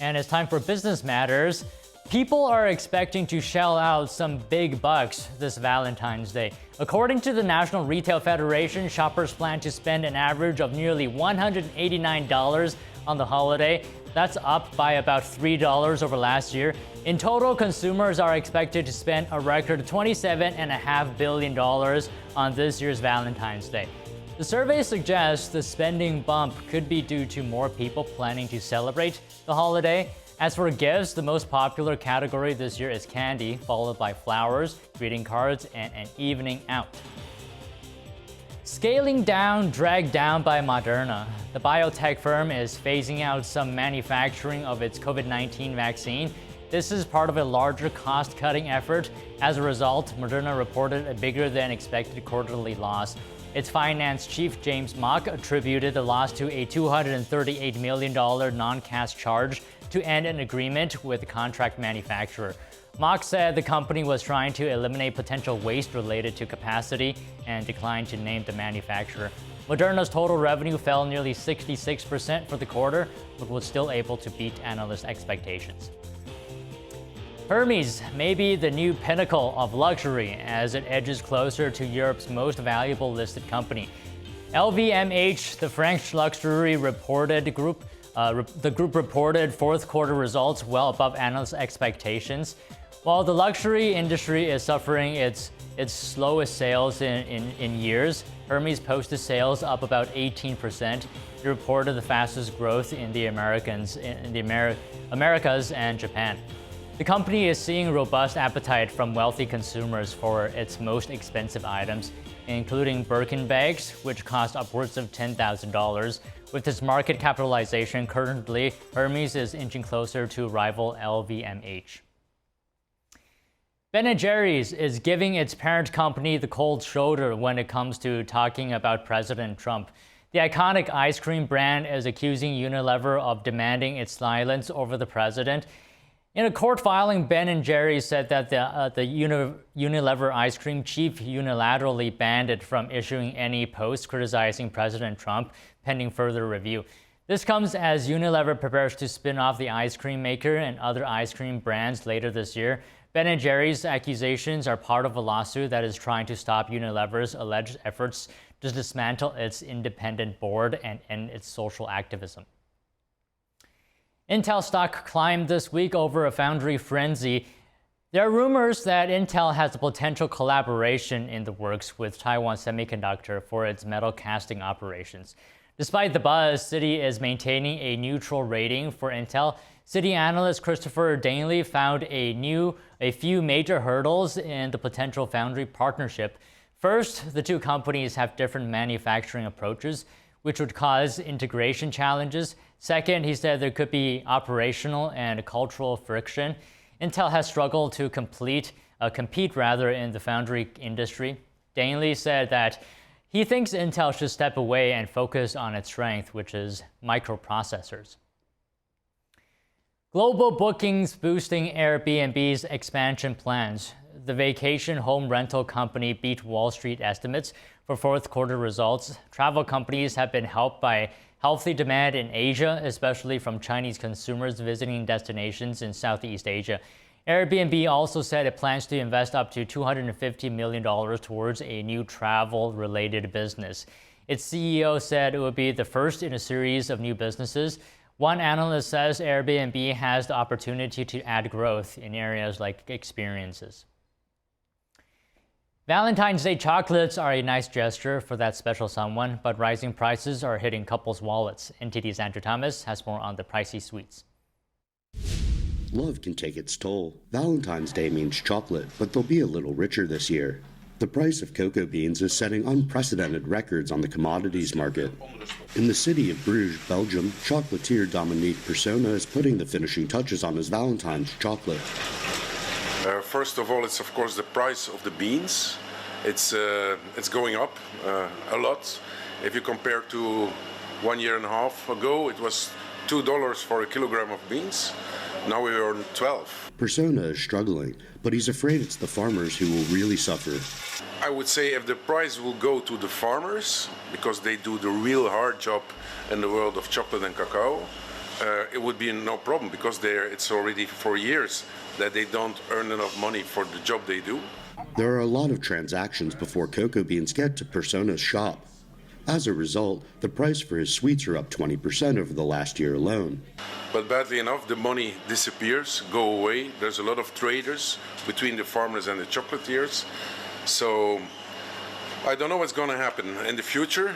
And it's time for Business Matters. People are expecting to shell out some big bucks this Valentine's Day. According to the National Retail Federation, shoppers plan to spend an average of nearly $189 on the holiday. That's up by about $3 over last year. In total, consumers are expected to spend a record $27.5 billion on this year's Valentine's Day. The survey suggests the spending bump could be due to more people planning to celebrate the holiday. As for gifts, the most popular category this year is candy, followed by flowers, greeting cards, and an evening out. Scaling down, dragged down by Moderna. The biotech firm is phasing out some manufacturing of its COVID-19 vaccine. This is part of a larger cost-cutting effort. As a result, Moderna reported a bigger than expected quarterly loss. Its finance chief, James Mock, attributed the loss to a $238 million non-cash charge to end an agreement with the contract manufacturer. Mock said the company was trying to eliminate potential waste related to capacity and declined to name the manufacturer. Moderna's total revenue fell nearly 66% for the quarter, but was still able to beat analyst expectations. Hermès may be the new pinnacle of luxury as it edges closer to Europe's most valuable listed company. LVMH, the French luxury the group reported fourth quarter results well above analyst expectations. While the luxury industry is suffering its slowest sales in years, Hermès posted sales up about 18%. It reported the fastest growth in the Americas and Japan. The company is seeing robust appetite from wealthy consumers for its most expensive items, including Birkin bags, which cost upwards of $10,000. With its market capitalization currently, Hermès is inching closer to rival LVMH. Ben & Jerry's is giving its parent company the cold shoulder when it comes to talking about President Trump. The iconic ice cream brand is accusing Unilever of demanding its silence over the president. In a court filing, Ben & Jerry's said that the Unilever ice cream chief unilaterally banned it from issuing any posts criticizing President Trump, pending further review. This comes as Unilever prepares to spin off the ice cream maker and other ice cream brands later this year. Ben & Jerry's accusations are part of a lawsuit that is trying to stop Unilever's alleged efforts to dismantle its independent board and end its social activism. Intel stock climbed this week over a foundry frenzy. There are rumors that Intel has a potential collaboration in the works with Taiwan Semiconductor for its metal casting operations. Despite the buzz, Citi is maintaining a neutral rating for Intel. Citi analyst Christopher Danley found a few major hurdles in the potential foundry partnership. First, the two companies have different manufacturing approaches, which would cause integration challenges. Second, he said there could be operational and cultural friction. Intel has struggled to compete in the foundry industry. Danley said that he thinks Intel should step away and focus on its strength, which is microprocessors. Global bookings boosting Airbnb's expansion plans. The vacation home rental company beat Wall Street estimates for fourth quarter results. Travel companies have been helped by healthy demand in Asia, especially from Chinese consumers visiting destinations in Southeast Asia. Airbnb also said it plans to invest up to $250 million towards a new travel-related business. Its CEO said it would be the first in a series of new businesses. One analyst says Airbnb has the opportunity to add growth in areas like experiences. Valentine's Day chocolates are a nice gesture for that special someone, but rising prices are hitting couples' wallets. NTD's Andrew Thomas has more on the pricey sweets. Love can take its toll. Valentine's Day means chocolate, but they'll be a little richer this year. The price of cocoa beans is setting unprecedented records on the commodities market. In the city of Bruges, Belgium, chocolatier Dominique Persona is putting the finishing touches on his Valentine's chocolate. First of all, it's of course the price of the beans. It's going up a lot. If you compare to 1.5 years ago, it was $2 for a kilogram of beans. Now we are on 12. Persona is struggling, but he's afraid it's the farmers who will really suffer. I would say if the price will go to the farmers, because they do the real hard job in the world of chocolate and cacao, it would be no problem because it's already for years that they don't earn enough money for the job they do. There are a lot of transactions before cocoa beans get to Persona's shop. As a result, the price for his sweets are up 20% over the last year alone. But badly enough, the money disappears, go away. There's a lot of traders between the farmers and the chocolatiers. So I don't know what's going to happen in the future,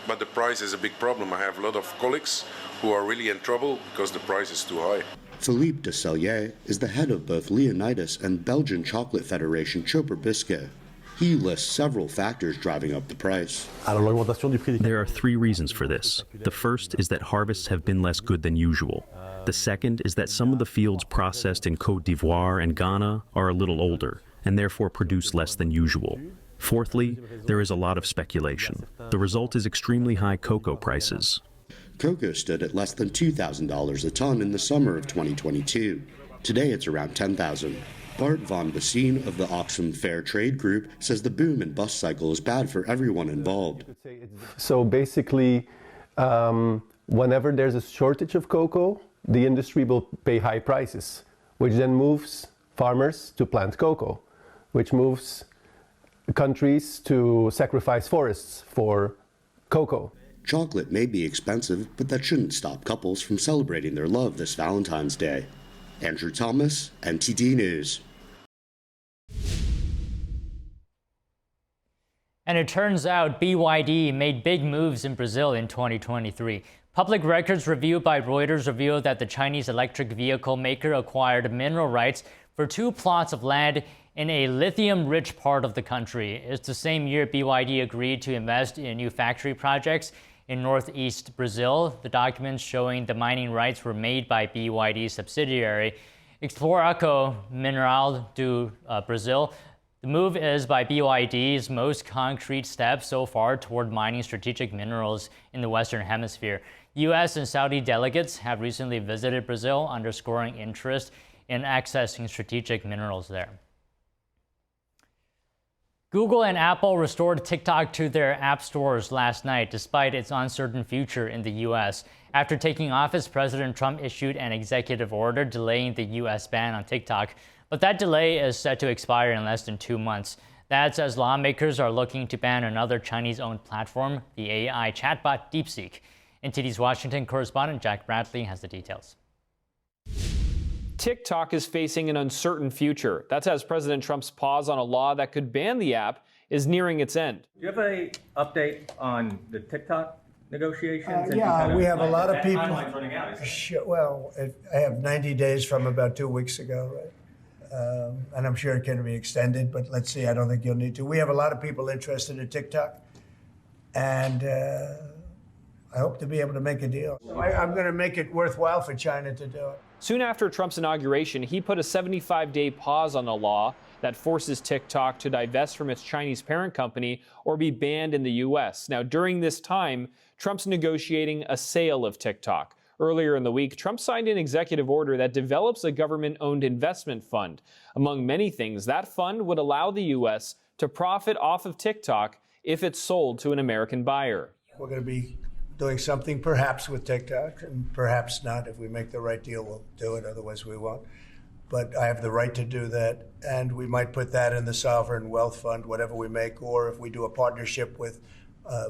but the price is a big problem. I have a lot of colleagues who are really in trouble because the price is too high. Philippe de Cellier is the head of both Leonidas and Belgian Chocolate Federation Chopper Biscuit. He lists several factors driving up the price. There are three reasons for this. The first is that harvests have been less good than usual. The second is that some of the fields processed in Côte d'Ivoire and Ghana are a little older, and therefore produce less than usual. Fourthly, there is a lot of speculation. The result is extremely high cocoa prices. Cocoa stood at less than $2,000 a ton in the summer of 2022. Today it's around $10,000. Bart van Bassine of the Oxfam Fair Trade Group says the boom and bust cycle is bad for everyone involved. So basically, whenever there's a shortage of cocoa, the industry will pay high prices, which then moves farmers to plant cocoa, which moves countries to sacrifice forests for cocoa. Chocolate may be expensive, but that shouldn't stop couples from celebrating their love this Valentine's Day. Andrew Thomas, NTD News. And it turns out BYD made big moves in Brazil in 2023. Public records reviewed by Reuters revealed that the Chinese electric vehicle maker acquired mineral rights for 2 plots of land in a lithium-rich part of the country. It's the same year BYD agreed to invest in new factory projects in northeast Brazil. The documents showing the mining rights were made by BYD's subsidiary, Exploração Mineral do Brasil. The move is by BYD's most concrete step so far toward mining strategic minerals in the Western Hemisphere. U.S. and Saudi delegates have recently visited Brazil, underscoring interest in accessing strategic minerals there. Google and Apple restored TikTok to their app stores last night, despite its uncertain future in the U.S. After taking office, President Trump issued an executive order delaying the U.S. ban on TikTok, but that delay is set to expire in less than 2 months. That's as lawmakers are looking to ban another Chinese-owned platform, the AI chatbot DeepSeek. NTD's Washington correspondent Jack Bradley has the details. TikTok is facing an uncertain future. That's as President Trump's pause on a law that could ban the app is nearing its end. Do you have an update on the TikTok negotiations? Yeah, we have a lot of people. Timeline's running out. Well, I have 90 days from about 2 weeks ago, right? And I'm sure it can be extended, but let's see. I don't think you'll need to. We have a lot of people interested in TikTok, and I hope to be able to make a deal. So I'm going to make it worthwhile for China to do it. Soon after Trump's inauguration, he put a 75-day pause on the law that forces TikTok to divest from its Chinese parent company or be banned in the U.S. Now, during this time, Trump's negotiating a sale of TikTok. Earlier in the week, Trump signed an executive order that develops a government-owned investment fund. Among many things, that fund would allow the U.S. to profit off of TikTok if it's sold to an American buyer. We're going to be doing something perhaps with TikTok, and perhaps not. If we make the right deal, we'll do it. Otherwise, we won't. But I have the right to do that, and we might put that in the sovereign wealth fund, whatever we make, or if we do a partnership with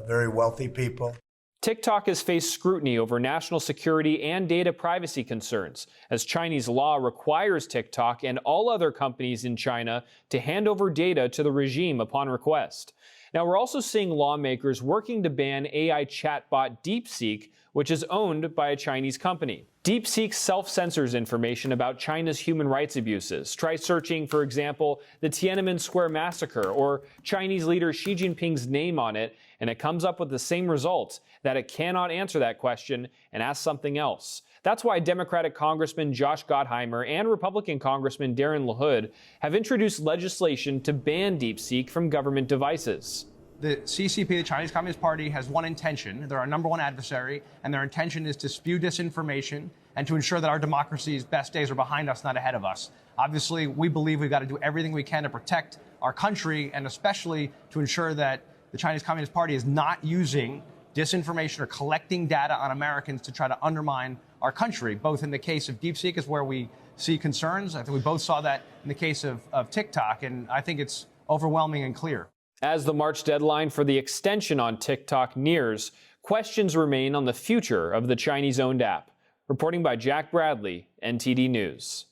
very wealthy people. TikTok has faced scrutiny over national security and data privacy concerns, as Chinese law requires TikTok and all other companies in China to hand over data to the regime upon request. Now, we're also seeing lawmakers working to ban AI chatbot DeepSeek, which is owned by a Chinese company. DeepSeek self-censors information about China's human rights abuses. Try searching, for example, the Tiananmen Square massacre or Chinese leader Xi Jinping's name on it, and it comes up with the same results, that it cannot answer that question and ask something else. That's why Democratic Congressman Josh Gottheimer and Republican Congressman Darren LaHood have introduced legislation to ban DeepSeek from government devices. The CCP, the Chinese Communist Party, has one intention. They're our number one adversary, and their intention is to spew disinformation and to ensure that our democracy's best days are behind us, not ahead of us. Obviously, we believe we've got to do everything we can to protect our country, and especially to ensure that the Chinese Communist Party is not using disinformation or collecting data on Americans to try to undermine our country, both in the case of DeepSeek is where we see concerns. I think we both saw that in the case of TikTok, and I think it's overwhelming and clear. As the March deadline for the extension on TikTok nears, questions remain on the future of the Chinese-owned app. Reporting by Jack Bradley, NTD News.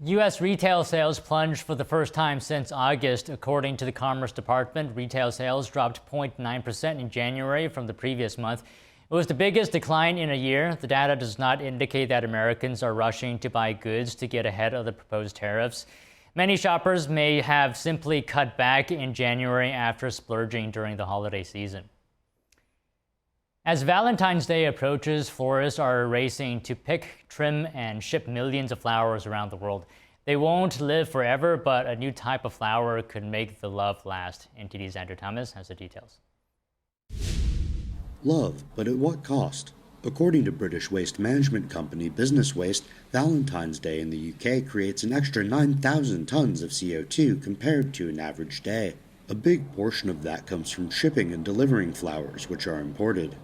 U.S. retail sales plunged for the first time since August. According to the Commerce Department, retail sales dropped 0.9% in January from the previous month. It was the biggest decline in a year. The data does not indicate that Americans are rushing to buy goods to get ahead of the proposed tariffs. Many shoppers may have simply cut back in January after splurging during the holiday season. As Valentine's Day approaches, florists are racing to pick, trim, and ship millions of flowers around the world. They won't live forever, but a new type of flower could make the love last. NTD's Andrew Thomas has the details. Love, but at what cost? According to British waste management company Business Waste, Valentine's Day in the UK creates an extra 9,000 tons of CO2 compared to an average day. A big portion of that comes from shipping and delivering flowers, which are imported.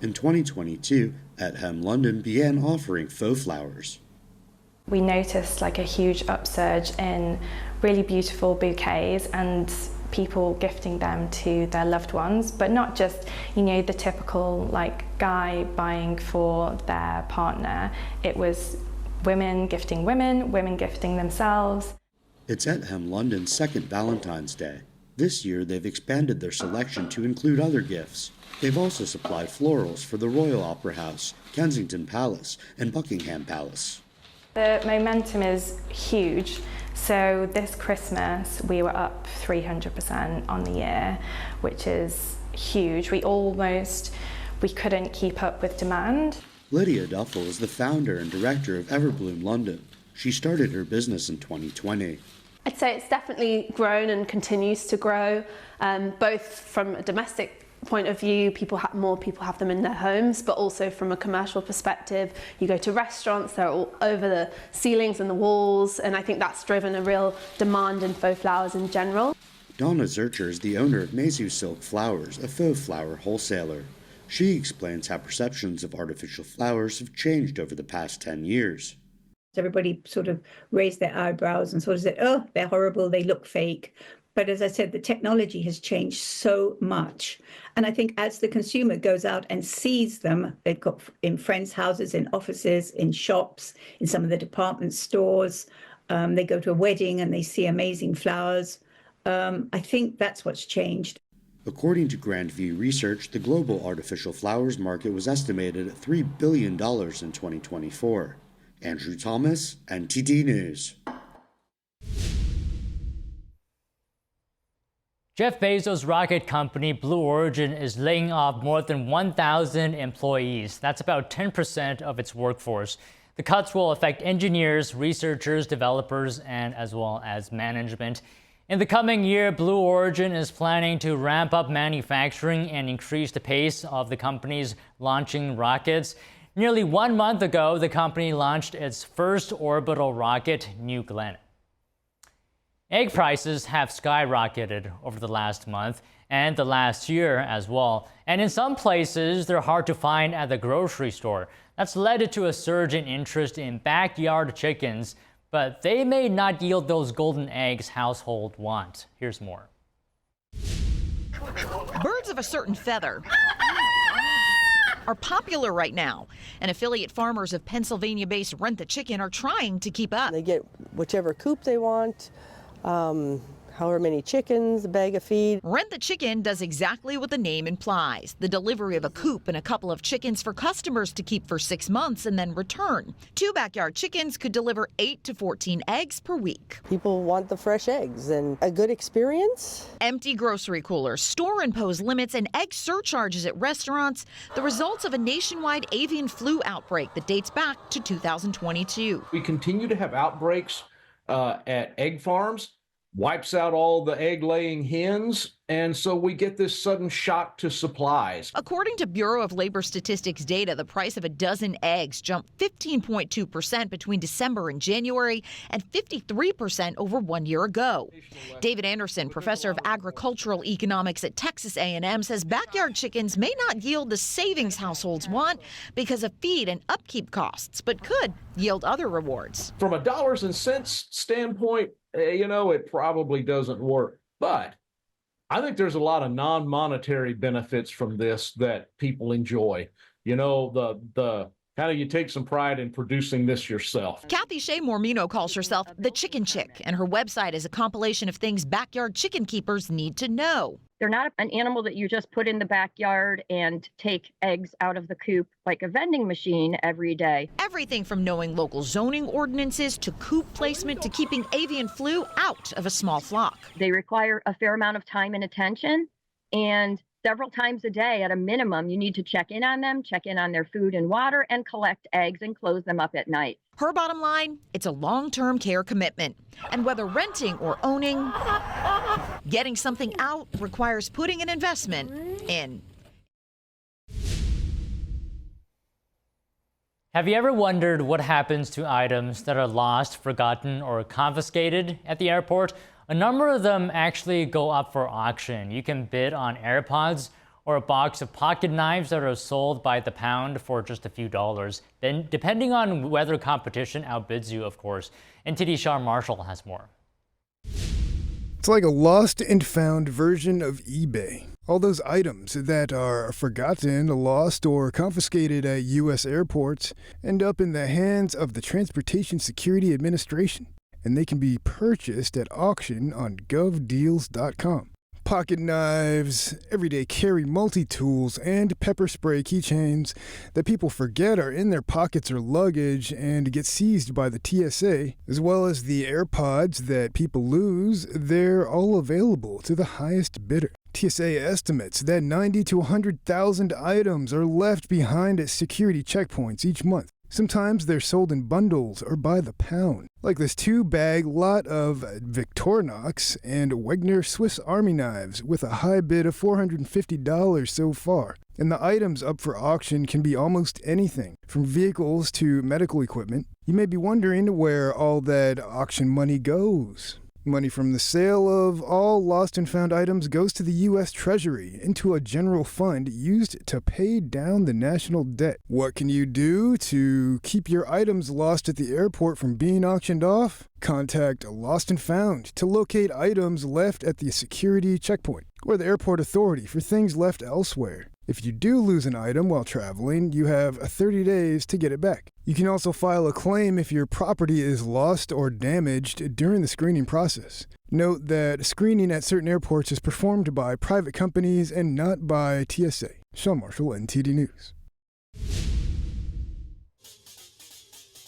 In 2022, At Hem London began offering faux flowers. We noticed like a huge upsurge in really beautiful bouquets and people gifting them to their loved ones, but not just, the typical like guy buying for their partner. It was women gifting women, women gifting themselves. It's At Hem London's second Valentine's Day. This year, they've expanded their selection to include other gifts. They've also supplied florals for the Royal Opera House, Kensington Palace, and Buckingham Palace. The momentum is huge. So this Christmas, we were up 300% on the year, which is huge. We couldn't keep up with demand. Lydia Duffel is the founder and director of Everbloom London. She started her business in 2020. I'd say it's definitely grown and continues to grow, both from a domestic point of view, more people have them in their homes, but also from a commercial perspective. You go to restaurants, they're all over the ceilings and the walls, and I think that's driven a real demand in faux flowers in general. Donna Zurcher is the owner of Mesu Silk Flowers, a faux flower wholesaler. She explains how perceptions of artificial flowers have changed over the past 10 years. Everybody sort of raised their eyebrows and sort of said, oh, they're horrible, they look fake. But as I said, the technology has changed so much. And I think as the consumer goes out and sees them, they've got in friends' houses, in offices, in shops, in some of the department stores, they go to a wedding and they see amazing flowers. I think that's what's changed. According to Grand View Research, the global artificial flowers market was estimated at $3 billion in 2024. Andrew Thomas, NTD News. Jeff Bezos' rocket company Blue Origin is laying off more than 1,000 employees. That's about 10% of its workforce. The cuts will affect engineers, researchers, developers, and as well as management. In the coming year, Blue Origin is planning to ramp up manufacturing and increase the pace of the company's launching rockets. Nearly 1 month ago, the company launched its first orbital rocket, New Glenn. Egg prices have skyrocketed over the last month and the last year as well. And in some places, they're hard to find at the grocery store. That's led to a surge in interest in backyard chickens, but they may not yield those golden eggs households want. Here's more. Birds of a certain feather are popular right now, and affiliate farmers of Pennsylvania-based Rent the Chicken are trying to keep up. They get whichever coop they want, however many chickens, a bag of feed. Rent the Chicken does exactly what the name implies, the delivery of a coop and a couple of chickens for customers to keep for 6 months and then return. 2 backyard chickens could deliver 8 to 14 eggs per week. People want the fresh eggs and a good experience. Empty grocery coolers, store-imposed limits, and egg surcharges at restaurants, the results of a nationwide avian flu outbreak that dates back to 2022. We continue to have outbreaks at egg farms, wipes out all the egg-laying hens, and so we get this sudden shock to supplies. According to Bureau of Labor Statistics data, the price of a dozen eggs jumped 15.2% between December and January and 53% over 1 year ago. David Anderson, professor of agricultural economics at Texas A&M, says backyard chickens may not yield the savings households want because of feed and upkeep costs, but could yield other rewards. From a dollars and cents standpoint, it probably doesn't work. But I think there's a lot of non-monetary benefits from this that people enjoy. The kind of you take some pride in producing this yourself. Kathy Shea Mormino calls herself the Chicken Chick, and her website is a compilation of things backyard chicken keepers need to know. They're not an animal that you just put in the backyard and take eggs out of the coop like a vending machine every day. Everything from knowing local zoning ordinances to coop placement to keeping avian flu out of a small flock. They require a fair amount of time and attention, and several times a day at a minimum, you need to check in on them, check in on their food and water, and collect eggs and close them up at night. Her bottom line, it's a long-term care commitment. And whether renting or owning, getting something out requires putting an investment in. Have you ever wondered what happens to items that are lost, forgotten, or confiscated at the airport? A number of them actually go up for auction. You can bid on AirPods or a box of pocket knives that are sold by the pound for just a few dollars. Then, depending on whether competition outbids you, of course. NTD Sean Marshall has more. It's like a lost and found version of eBay. All those items that are forgotten, lost, or confiscated at U.S. airports end up in the hands of the Transportation Security Administration, and they can be purchased at auction on govdeals.com. Pocket knives, everyday carry multi-tools, and pepper spray keychains that people forget are in their pockets or luggage and get seized by the TSA, as well as the AirPods that people lose, they're all available to the highest bidder. TSA estimates that 90 to 100,000 items are left behind at security checkpoints each month. Sometimes they're sold in bundles or by the pound, like this 2-bag lot of Victorinox and Wegner Swiss Army knives with a high bid of $450 so far. And the items up for auction can be almost anything, from vehicles to medical equipment. You may be wondering where all that auction money goes. Money from the sale of all lost and found items goes to the U.S. Treasury into a general fund used to pay down the national debt. What can you do to keep your items lost at the airport from being auctioned off? Contact Lost and Found to locate items left at the security checkpoint or the airport authority for things left elsewhere. If you do lose an item while traveling, you have 30 days to get it back. You can also file a claim if your property is lost or damaged during the screening process. Note that screening at certain airports is performed by private companies and not by TSA. Sean Marshall, NTD News.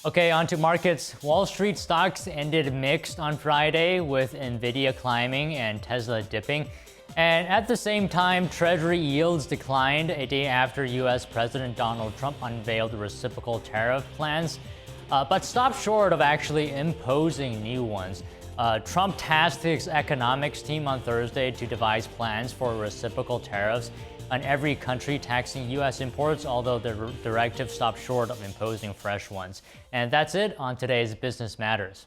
Okay, on to markets. Wall Street stocks ended mixed on Friday, with Nvidia climbing and Tesla dipping. And at the same time, Treasury yields declined a day after U.S. President Donald Trump unveiled reciprocal tariff plans, but stopped short of actually imposing new ones. Trump tasked his economics team on Thursday to devise plans for reciprocal tariffs on every country taxing U.S. imports, although the directive stopped short of imposing fresh ones. And that's it on today's Business Matters.